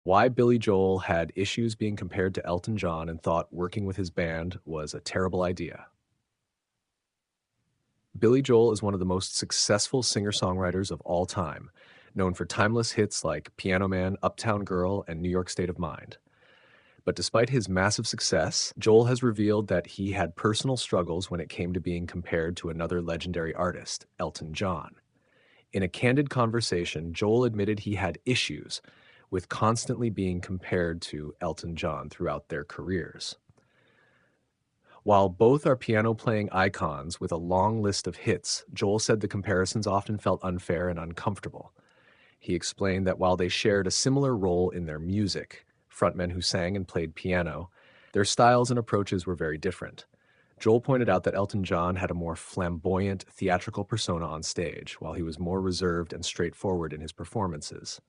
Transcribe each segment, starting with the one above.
Why Billy Joel had issues being compared to Elton John and thought working with his band was a terrible idea. Billy Joel is one of the most successful singer-songwriters of all time, known for timeless hits like Piano Man, Uptown Girl, and New York State of Mind. But despite his massive success, Joel has revealed that he had personal struggles when it came to being compared to another legendary artist, Elton John. In a candid conversation, Joel admitted he had issues with constantly being compared to Elton John throughout their careers. While both are piano playing icons with a long list of hits, Joel said the comparisons often felt unfair and uncomfortable. He explained that while they shared a similar role in their music, frontmen who sang and played piano, their styles and approaches were very different. Joel pointed out that Elton John had a more flamboyant, theatrical persona on stage, while he was more reserved and straightforward in his performances.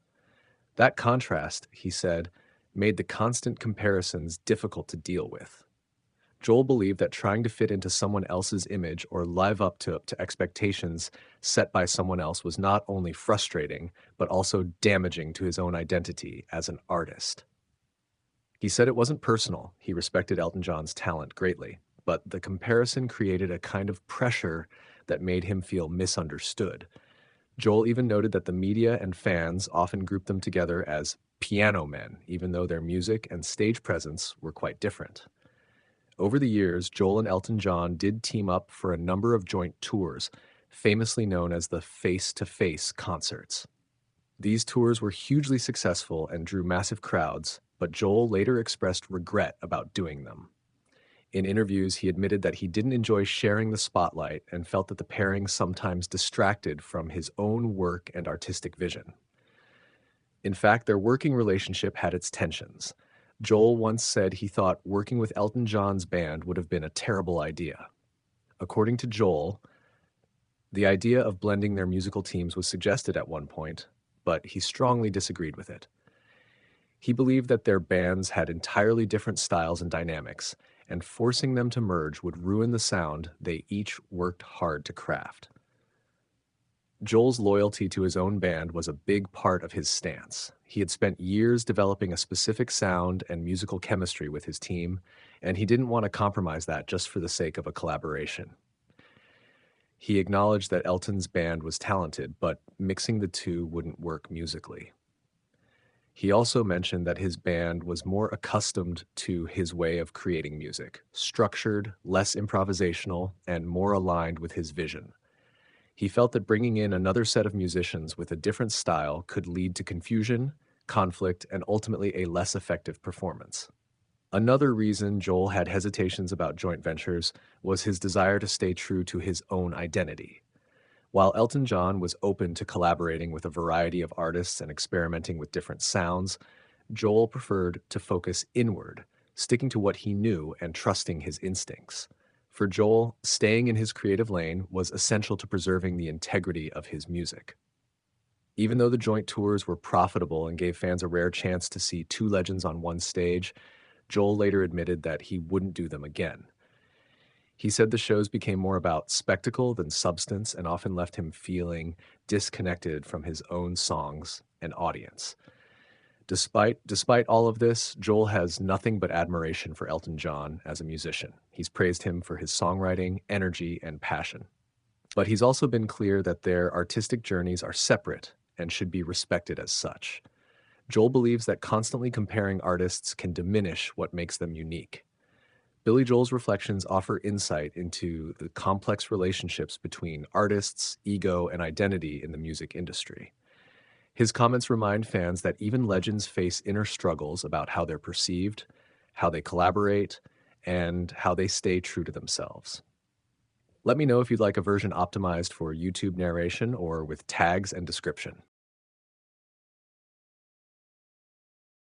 That contrast, he said, made the constant comparisons difficult to deal with. Joel believed that trying to fit into someone else's image or live up to expectations set by someone else was not only frustrating, but also damaging to his own identity as an artist. He said it wasn't personal. He respected Elton John's talent greatly, but the comparison created a kind of pressure that made him feel misunderstood. Joel even noted that the media and fans often grouped them together as piano men, even though their music and stage presence were quite different. Over the years, Joel and Elton John did team up for a number of joint tours, famously known as the face-to-face concerts. These tours were hugely successful and drew massive crowds, but Joel later expressed regret about doing them. In interviews, he admitted that he didn't enjoy sharing the spotlight and felt that the pairing sometimes distracted from his own work and artistic vision. In fact, their working relationship had its tensions. Joel once said he thought working with Elton John's band would have been a terrible idea. According to Joel, the idea of blending their musical teams was suggested at one point, but he strongly disagreed with it. He believed that their bands had entirely different styles and dynamics, and forcing them to merge would ruin the sound they each worked hard to craft. Joel's loyalty to his own band was a big part of his stance. He had spent years developing a specific sound and musical chemistry with his team, and he didn't want to compromise that just for the sake of a collaboration. He acknowledged that Elton's band was talented, but mixing the two wouldn't work musically. He also mentioned that his band was more accustomed to his way of creating music, structured, less improvisational, and more aligned with his vision. He felt that bringing in another set of musicians with a different style could lead to confusion, conflict, and ultimately a less effective performance. Another reason Joel had hesitations about joint ventures was his desire to stay true to his own identity. While Elton John was open to collaborating with a variety of artists and experimenting with different sounds, Joel preferred to focus inward, sticking to what he knew and trusting his instincts. For Joel, staying in his creative lane was essential to preserving the integrity of his music. Even though the joint tours were profitable and gave fans a rare chance to see two legends on one stage, Joel later admitted that he wouldn't do them again. He said the shows became more about spectacle than substance and often left him feeling disconnected from his own songs and audience. Despite all of this, Joel has nothing but admiration for Elton John as a musician. He's praised him for his songwriting, energy, and passion. But he's also been clear that their artistic journeys are separate and should be respected as such. Joel believes that constantly comparing artists can diminish what makes them unique. Billy Joel's reflections offer insight into the complex relationships between artists, ego, and identity in the music industry. His comments remind fans that even legends face inner struggles about how they're perceived, how they collaborate, and how they stay true to themselves. Let me know if you'd like a version optimized for YouTube narration or with tags and description.